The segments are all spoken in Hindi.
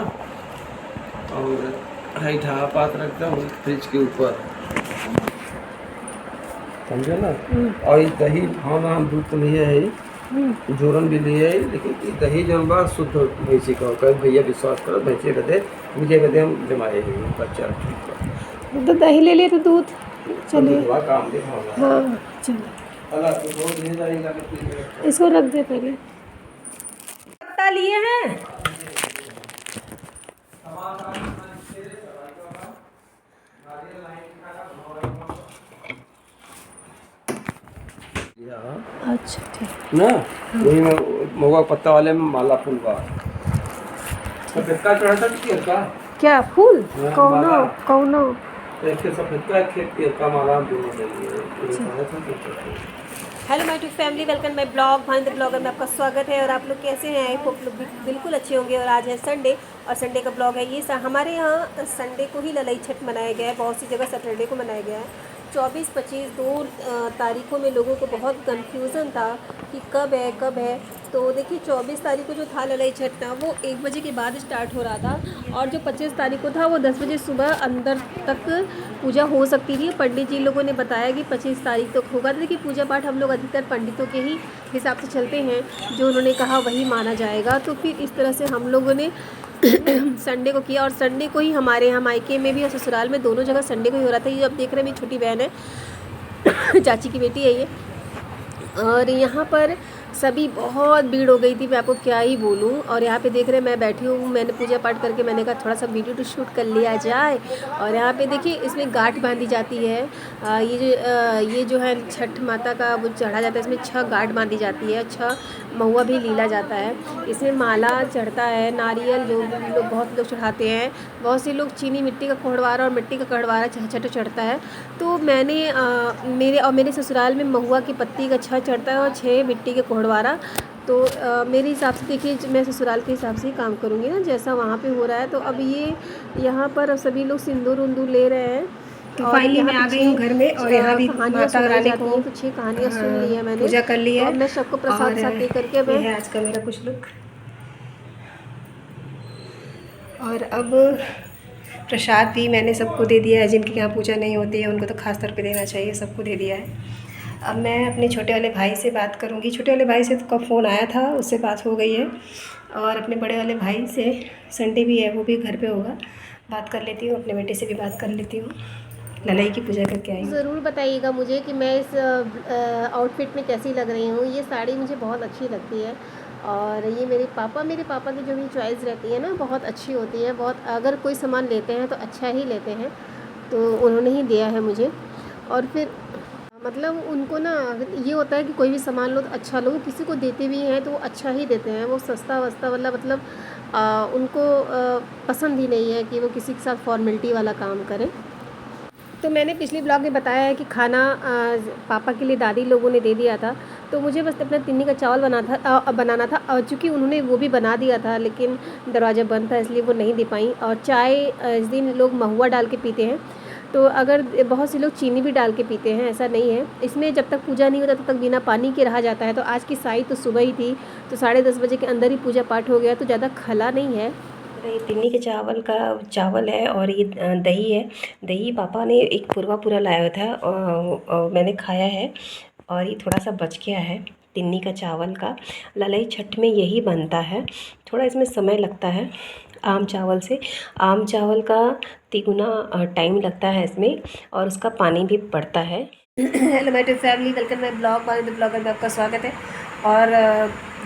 और हाई ढा पात रखता हूँ फ्रिज के ऊपर, समझे ना। और ये दही भावना हम दूध तो लिए है, जोरन भी लिए है, लेकिन ये दही जौन बा शुद्ध भैंसी का होकर भैया विश्वास करो, भैंसे बदे मुझे बदे हम जमाए हैं बच्चा। तो दही ले लिए तो दूध चलिए। दूधवा काम दे भावना। हाँ चलिए, अला तो रोज ले जाएगा कि फ्रिज में रखो। इसको रख दे पहले। पत्ता लिए हैं। अच्छा ठीक ना वही में महुआ पत्ता वाले में माला फूल बा, सफेद का चढ़ता कि का क्या फूल? हाँ, कौनो माला। कौनो एक सफेद का एक का माला दोनों ले लिए। Hello my to family, welcome my blog भाई द ब्लॉगर में आपका स्वागत है। और आप लोग कैसे हैं? आई होप लोग बिल्कुल अच्छे होंगे। और आज है संडे और संडे का ब्लॉग है ये। हमारे यहाँ संडे को ही ललाई छठ मनाया गया है, बहुत सी जगह सैटरडे को मनाया गया है। 24-25 दो तारीखों में लोगों को बहुत कन्फ्यूज़न था कि कब है। तो देखिए 24 तारीख को जो था ललाई छठ था वो 1 बजे के बाद स्टार्ट हो रहा था, और जो 25 तारीख को था वो 10 बजे सुबह अंदर तक पूजा हो सकती थी। पंडित जी लोगों ने बताया कि 25 तारीख तक होगा। तो देखिए पूजा पाठ हम लोग अधिकतर पंडितों के ही हिसाब से चलते हैं, जो उन्होंने कहा वही माना जाएगा। तो फिर इस तरह से हम लोगों ने संडे को किया, और संडे को ही हमारे यहाँ मायके में भी और ससुराल में दोनों जगह संडे को ही हो रहा था। ये अब देख रहे हैं मेरी छोटी बहन है चाची की बेटी है ये। और यहाँ पर सभी बहुत भीड़ हो गई थी, मैं आपको क्या ही बोलूँ। और यहाँ पे देख रहे हैं मैं बैठी हूँ, मैंने पूजा पाठ करके मैंने कहा थोड़ा सा वीडियो तो शूट कर लिया जाए। और यहाँ पे देखिए इसमें गांठ बांधी जाती है। ये जो है छठ माता का वो चढ़ा जाता है, इसमें 6 गांठ बांधी जाती है, 6 महुआ भी लीला जाता है। इसमें माला चढ़ता है, नारियल जो लोग बहुत लोग चढ़ाते हैं, बहुत से लोग चीनी मिट्टी का कोहड़वारा और मिट्टी का कड़वारा छठ चढ़ता है। तो मैंने मेरे ससुराल में महुआ की पत्ती का 6 चढ़ता है और 6 मिट्टी के कोहड़वारा। तो मेरे हिसाब से देखिए मैं ससुराल के हिसाब से ही काम करूँगी ना, जैसा वहाँ पे हो रहा है। तो अब ये यहाँ पर सभी लोग सिंदूर उंदूर ले रहे हैं। तो फाइनली मैं आ गई हूँ घर में, और यहाँ भी माता रानी को तो 6 कहानियाँ सुन ली है मैंने, पूजा कर ली तो है। अब मैं सबको प्रसाद और साथ दे करके ये मैं है आज का मेरा कुछ लुक। और अब प्रसाद भी मैंने सबको दे दिया है, जिनके यहाँ पूजा नहीं होती है उनको तो खास तौर पे देना चाहिए, सबको दे दिया है। अब मैं अपने छोटे वाले भाई से बात करूँगी। छोटे वाले भाई से तो कब फ़ोन आया था, उससे बात हो गई है। और अपने बड़े वाले भाई से संडे भी है, वो भी घर पे होगा, बात कर लेती हूँ। अपने बेटे से भी बात कर लेती हूँ। ललाई की पूजा करके आई हूँ। ज़रूर बताइएगा मुझे कि मैं इस आउटफिट में कैसी लग रही हूँ। ये साड़ी मुझे बहुत अच्छी लगती है, और ये मेरे पापा की जो भी चॉइस रहती है ना बहुत अच्छी होती है। बहुत अगर कोई सामान लेते हैं तो अच्छा ही लेते हैं, तो उन्होंने ही दिया है मुझे। और फिर मतलब उनको ना ये होता है कि कोई भी सामान लो तो अच्छा लो, किसी को देते भी हैं तो वो अच्छा ही देते हैं। वो सस्ता वस्ता वाला मतलब उनको पसंद ही नहीं है कि वो किसी के साथ फॉर्मेलिटी वाला काम करें। तो मैंने पिछली ब्लॉग में बताया है कि खाना पापा के लिए दादी लोगों ने दे दिया था, तो मुझे बस अपना तिन्नी का चावल बनाना था। और चूँकि उन्होंने वो भी बना दिया था, लेकिन दरवाज़ा बंद था इसलिए वो नहीं दे पाई। और चाय इस दिन लोग महुआ डाल के पीते हैं, तो अगर बहुत से लोग चीनी भी डाल के पीते हैं, ऐसा नहीं है। इसमें जब तक पूजा नहीं होता तब तक बिना पानी के रहा जाता है। तो आज की साई तो सुबह ही थी, तो 10:30 बजे के अंदर ही पूजा पाठ हो गया, तो ज़्यादा खला नहीं है। ये तिन्नी के चावल है, और ये दही है। दही पापा ने एक पूरा लाया था, और मैंने खाया है, और ये थोड़ा सा बच गया है तिन्नी का चावल का। ललाई छठ में यही बनता है, थोड़ा इसमें समय लगता है आम चावल से। आम चावल का तिगुना टाइम लगता है इसमें, और उसका पानी भी पड़ता है। Hello my family, welcome my blog वाले द ब्लॉगर में आपका स्वागत है। और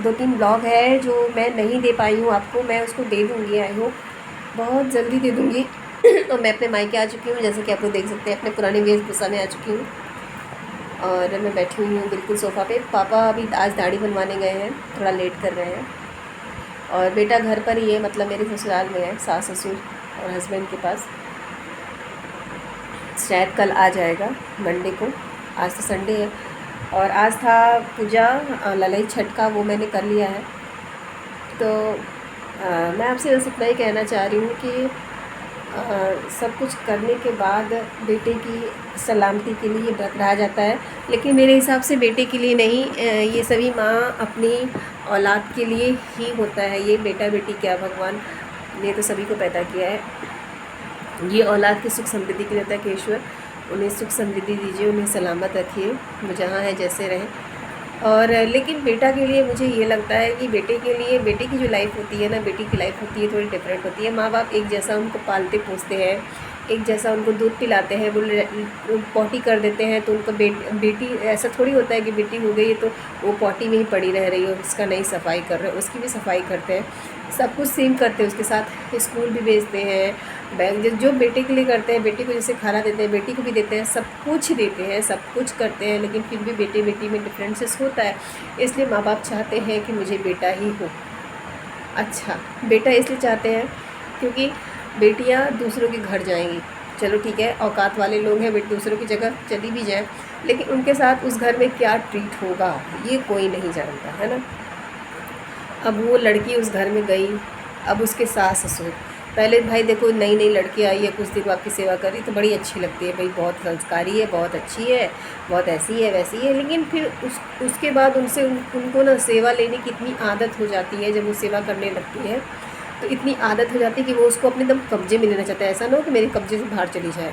2-3 ब्लॉग है जो मैं नहीं दे पाई हूँ आपको, मैं उसको दे दूँगी, आई होप बहुत जल्दी दे दूँगी। और मैं अपने मायके आ चुकी हूँ, जैसे कि आप लोग देख सकते हैं, अपने पुराने वेशभूषा में आ चुकी हूँ। और मैं बैठी हुई हूँ बिल्कुल सोफ़ा पे। पापा अभी आज दाढ़ी बनवाने गए हैं, थोड़ा लेट कर रहे हैं। और बेटा घर पर ही है, मतलब मेरे ससुराल में है, सास ससुर और हस्बैंड के पास। शायद कल आ जाएगा मंडे को, आज तो संडे है। और आज था पूजा ललाई छठ का, वो मैंने कर लिया है। तो मैं आपसे बस इतना ही कहना चाह रही हूँ कि सब कुछ करने के बाद बेटे की सलामती के लिए व्रत रहा जाता है, लेकिन मेरे हिसाब से बेटे के लिए नहीं, ये सभी माँ अपनी औलाद के लिए ही होता है। ये बेटा बेटी क्या भगवान ये तो सभी को पैदा किया है। ये औलाद की सुख समृद्धि की रहता है कि ईश्वर उन्हें सुख समृद्धि दीजिए, उन्हें सलामत रखिए, वो जहाँ है जैसे रहें। और लेकिन बेटा के लिए मुझे ये लगता है कि बेटे के लिए, बेटे की जो लाइफ होती है ना, बेटी की लाइफ होती है थोड़ी डिफरेंट होती है। माँ बाप एक जैसा उनको पालते पोसते हैं, एक जैसा उनको दूध पिलाते हैं, वो पॉटी कर देते हैं तो उनको बेटी ऐसा थोड़ी होता है कि बेटी हो गई है तो वो पॉटी में ही पड़ी रह रही है, उसका नहीं सफाई कर रहे, उसकी भी सफाई करते हैं, सब कुछ सेम करते हैं, उसके साथ स्कूल भी भेजते हैं, बैग जो बेटे के लिए करते हैं, बेटी को जैसे खाना देते हैं बेटी को भी देते हैं, सब कुछ देते हैं, सब कुछ करते हैं, लेकिन फिर भी बेटे बेटी में डिफरेंसेस होता है। इसलिए माँ बाप चाहते हैं कि मुझे बेटा ही हो। अच्छा, बेटा इसलिए चाहते हैं क्योंकि बेटियां दूसरों के घर जाएंगी, चलो ठीक है, औकात वाले लोग हैं, बेटी दूसरों की जगह चली भी जाए, लेकिन उनके साथ उस घर में क्या ट्रीट होगा ये कोई नहीं जानता है ना। अब वो लड़की उस घर में गई, अब उसके सास ससुर, पहले भाई देखो नई नई लड़की आई है, कुछ दिन आपकी सेवा करी तो बड़ी अच्छी लगती है, भाई बहुत संस्कारी है, बहुत अच्छी है, बहुत ऐसी है वैसी है, लेकिन फिर उसके बाद उनसे उनको ना सेवा लेने की इतनी आदत हो जाती है, जब वो सेवा करने लगती है तो इतनी आदत हो जाती है कि वो उसको अपने एकदम कब्जे में लेना चाहता है। ऐसा ना हो कि मेरे कब्जे से बाहर चली जाए,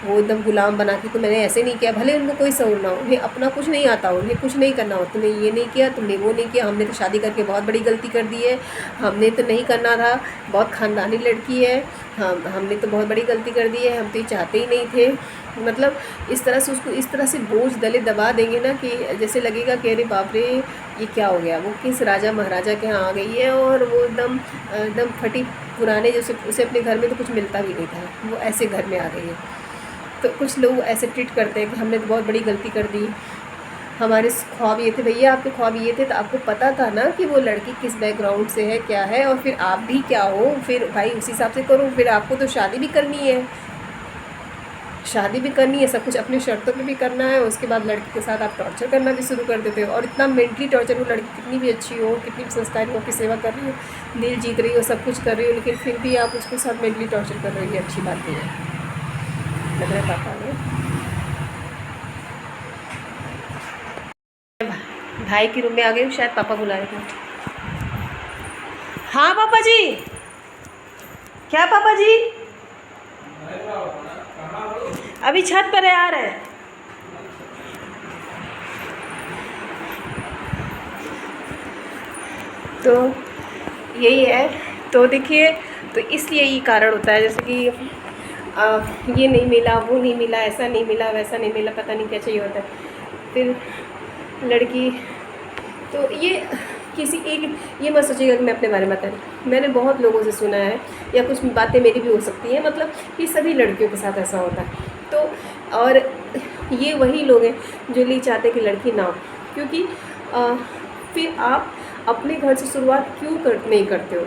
वो एकदम गुलाम बना के, तो मैंने ऐसे नहीं किया, भले उनको कोई शऊर ना हो, उन्हें अपना कुछ नहीं आता हो, उन्हें कुछ नहीं करना हो, तुमने ये नहीं किया, तुमने वो नहीं किया, हमने तो शादी करके बहुत बड़ी गलती कर दी है, हमने तो नहीं करना था, बहुत ख़ानदानी लड़की है, हमने तो बहुत बड़ी गलती कर दी है, हम तो ये चाहते ही नहीं थे। मतलब इस तरह से उसको इस तरह से बोझ गले दबा देंगे ना कि जैसे लगेगा कि अरे बाप रे ये क्या हो गया, वो किस राजा महाराजा के यहाँ आ गई है, और वो एकदम एकदम फटी पुराने, जैसे उसे अपने घर में तो कुछ मिलता भी नहीं था, वो ऐसे घर में आ गई है। तो कुछ लोग ऐसे ट्रीट करते हैं कि हमने तो बहुत बड़ी गलती कर दी, हमारे ख्वाब ये थे, भैया आपके ख्वाब ये थे तो आपको पता था ना कि वो लड़की किस बैकग्राउंड से है, क्या है, और फिर आप भी क्या हो, फिर भाई उसी हिसाब से करो, फिर आपको तो शादी भी करनी है, शादी भी करनी है, सब कुछ अपनी शर्तों पे भी करना है, उसके बाद लड़की के साथ आप टॉर्चर करना भी शुरू कर देते हो, और इतना मेंटली टॉर्चर, वो लड़की कितनी भी अच्छी हो, कितनी भी संस्कारी हो, आपकी सेवा कर रही हो, दिल जीत रही हो, सब कुछ कर रही हो, लेकिन फिर भी आप उसके साथ मेंटली टॉर्चर कर रही है, अच्छी बात नहीं है। लग रहा है पापा ने भाई के रूम में आ गई, शायद पापा बुला रहे थे। हाँ पापा जी, क्या पापा जी, अभी छत पर है, आ रहे हैं। तो यही है, तो देखिए, तो इसलिए ये कारण होता है, जैसे कि ये नहीं मिला, वो नहीं मिला, ऐसा नहीं मिला, वैसा नहीं मिला, पता नहीं क्या चाहिए होता है, फिर लड़की तो ये किसी एक, ये मत सोचिएगा कि मैं अपने बारे में बता रही, मैंने बहुत लोगों से सुना है, या कुछ बातें मेरी भी हो सकती हैं, मतलब कि सभी लड़कियों के साथ ऐसा होता है। तो और ये वही लोग हैं जो नहीं चाहते कि लड़की ना हो, क्योंकि फिर आप अपने घर से शुरुआत क्यों नहीं करते हो।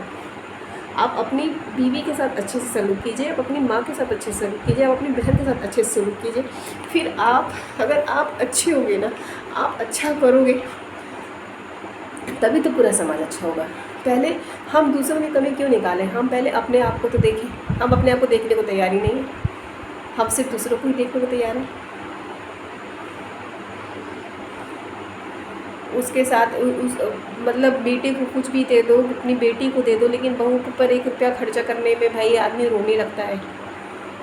आप अपनी बीवी के साथ अच्छे से सलूक कीजिए, आप अपनी माँ के साथ अच्छे से सलूक कीजिए, आप अपनी बहन के साथ अच्छे से सलूक कीजिए, फिर आप, अगर आप अच्छे होंगे ना, आप अच्छा करोगे, तभी तो पूरा समाज अच्छा होगा। पहले हम दूसरों की कमी क्यों निकालें, हम पहले अपने आप को तो देखें, हम अपने आप को देखने को तैयार ही नहीं है, हम सिर्फ दूसरों को ही देखने को तैयार हैं। उसके साथ मतलब बेटे को कुछ भी दे दो, अपनी बेटी को दे दो, लेकिन बहू के ऊपर 1 रुपया खर्चा करने में भाई आदमी रोने लगता है,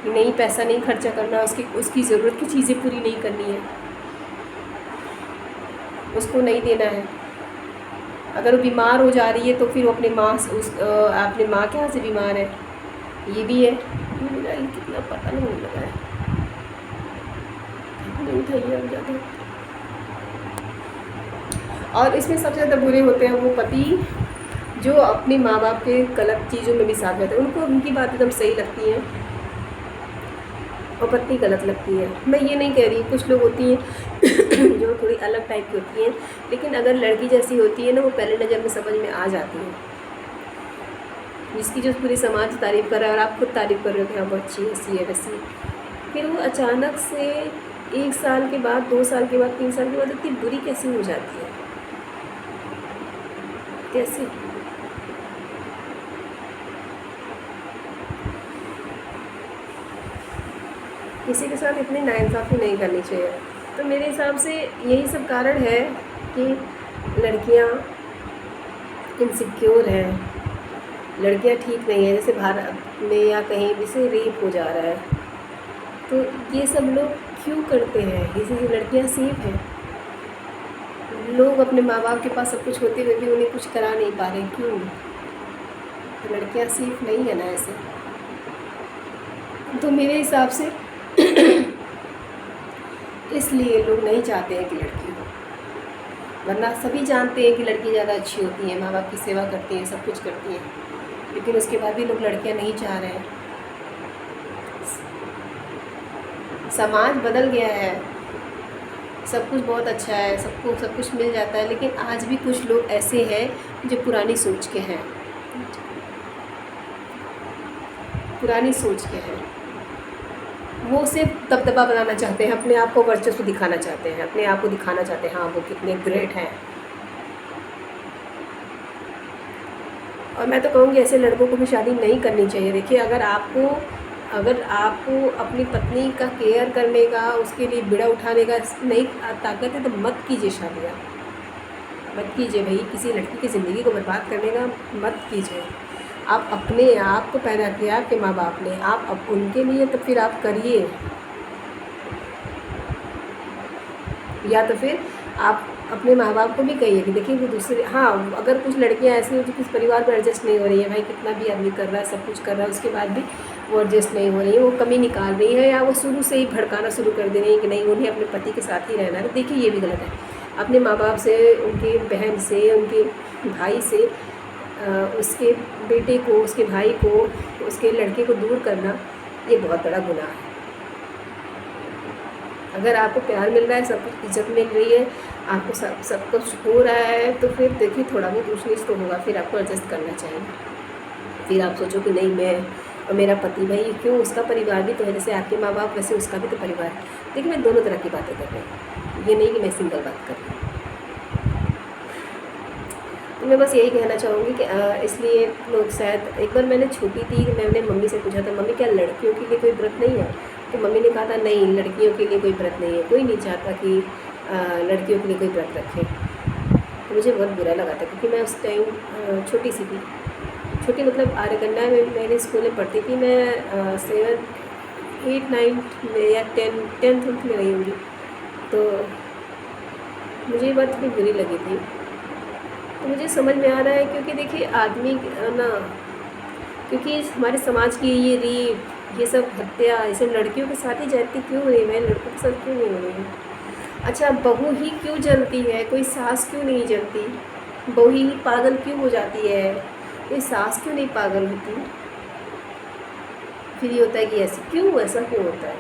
नहीं पैसा नहीं खर्चा करना, उसकी ज़रूरत की चीज़ें पूरी नहीं करनी है, उसको नहीं देना है। अगर वो बीमार हो जा रही है तो फिर वो अपने माँ के यहाँ से बीमार है, ये भी है। मेरा कितना पता नहीं लगा है, नहीं था ये ज़्यादा। और इसमें सबसे ज़्यादा बुरे होते हैं वो पति जो अपने माँ बाप के गलत चीज़ों में भी साथ रहते हैं, उनको उनकी बात एकदम सही लगती है और पत्नी गलत लगती है। मैं ये नहीं कह रही, कुछ लोग होती हैं जो थोड़ी अलग टाइप की होती हैं, लेकिन अगर लड़की जैसी होती है ना, वो पहले नज़र में समझ में आ जाती है, जिसकी जो पूरी समाज तारीफ़ कर रहा है और आप खुद तारीफ़ कर रहे हो कि हाँ बहुत अच्छी ऐसी है वैसी, फिर वो अचानक से 1 साल के बाद, 2 साल के बाद, 3 साल के बाद इतनी बुरी कैसे हो जाती है, कैसे। किसी के साथ इतनी नाइंसाफ़ी नहीं करनी चाहिए। तो मेरे हिसाब से यही सब कारण है कि लड़कियां इनसिक्योर हैं, लड़कियां ठीक नहीं है, जैसे भारत में या कहीं भी से रेप हो जा रहा है, तो ये सब लोग क्यों करते हैं? इसी से लड़कियां सेफ हैं? लोग अपने माँ बाप के पास सब कुछ होते हुए भी उन्हें कुछ करा नहीं पा रहे, क्यों? तो लड़कियां सेफ नहीं है ना ऐसे। तो मेरे हिसाब से इसलिए लोग नहीं चाहते हैं कि लड़की हो, वरना सभी जानते हैं कि लड़की ज़्यादा अच्छी होती है, माँ बाप की सेवा करती हैं, सब कुछ करती हैं, लेकिन उसके बाद भी लोग लड़कियां नहीं चाह रहे हैं। समाज बदल गया है, सब कुछ बहुत अच्छा है, सबको सब कुछ मिल जाता है, लेकिन आज भी कुछ लोग ऐसे हैं जो पुरानी सोच के हैं, पुरानी सोच के हैं। वो सिर्फ दबदबा बनाना चाहते हैं, अपने आप को वर्चस्व दिखाना चाहते हैं, अपने आप को दिखाना चाहते हैं हाँ वो कितने ग्रेट हैं। और मैं तो कहूँगी ऐसे लड़कों को भी शादी नहीं करनी चाहिए। देखिए, अगर आपको अपनी पत्नी का केयर करने का, उसके लिए बीड़ा उठाने का नहीं ताकत है तो मत कीजिए शादियाँ, मत कीजिए भाई। किसी लड़की की ज़िंदगी को बर्बाद करने का मत कीजिए। आप अपने आप को पैदा किया आपके माँ बाप ने, आप अब उनके लिए, तो फिर आप करिए, या तो फिर आप अपने माँ बाप को भी कहिए कि देखिए वो दूसरे, हाँ अगर कुछ लड़कियाँ ऐसी हो जो किस परिवार में एडजस्ट नहीं हो रही है, भाई कितना भी आदमी कर रहा है, सब कुछ कर रहा है, उसके बाद भी वो एडजस्ट नहीं हो रही है, वो कमी निकाल रही है, या वो शुरू से ही भड़काना शुरू कर दे रही है कि नहीं उन्हें अपने पति के साथ ही रहना है, तो देखिए ये भी गलत है। अपने माँ बाप से, उनकी बहन से, उनके भाई से, उसके बेटे को, उसके भाई को, उसके लड़के को दूर करना ये बहुत बड़ा गुनाह है। अगर आपको प्यार मिल रहा है, सब कुछ इज्जत मिल रही है, आपको सब कुछ हो रहा है, तो फिर देखिए थोड़ा बहुत ऊँच नीच तो होगा, फिर आपको एडजस्ट करना चाहिए। फिर आप सोचो कि नहीं मैं और मेरा पति, भाई क्यों, उसका परिवार भी तो है, जैसे आपके माँ बाप वैसे उसका भी तो परिवार है। देखिए मैं दोनों तरह की बातें कर रही हूँ, ये नहीं कि मैं सिंगल बात कर रही हूँ। तो मैं बस यही कहना चाहूँगी कि इसलिए लोग शायद, एक बार मैंने छोटी थी, मैंने मम्मी से पूछा था, मम्मी क्या लड़कियों के लिए कोई व्रत नहीं है? तो मम्मी ने कहा था नहीं, लड़कियों के लिए कोई व्रत नहीं है, कोई नहीं चाहता कि लड़कियों के लिए कोई व्रत रखे। तो मुझे बहुत बुरा लगा था, क्योंकि मैं उस टाइम छोटी सी थी, छोटी मतलब आर्यकन्या में मेरे स्कूल में पढ़ती थी, मैं 7, 8, 9 में या 10th में रही होंगी। तो मुझे ये बात थोड़ी बुरी लगी थी। तो मुझे समझ में आ रहा है, क्योंकि देखिए आदमी ना, क्योंकि हमारे समाज की ये रेप, ये सब हत्या, ये सब लड़कियों के साथ ही जाती क्यों हो रही है, लड़कों के साथ क्यों नहीं हो रही है? अच्छा, बहू ही क्यों जलती है, कोई सास क्यों नहीं जलती? बहू ही पागल क्यों हो जाती है, कोई सास क्यों नहीं पागल होती? फिर ये होता है कि ऐसा क्यों होता है?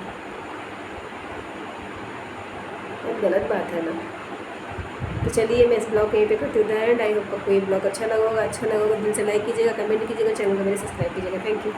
बहुत गलत बात है ना। तो चलिए मैं इस ब्लॉग को यहीं पे करती हूँ एंड आई होप आपको ये ब्लॉग अच्छा लगा होगा। दिल से लाइक कीजिएगा, कमेंट कीजिएगा, चैनल को मेरे सब्सक्राइब कीजिएगा। Thank you.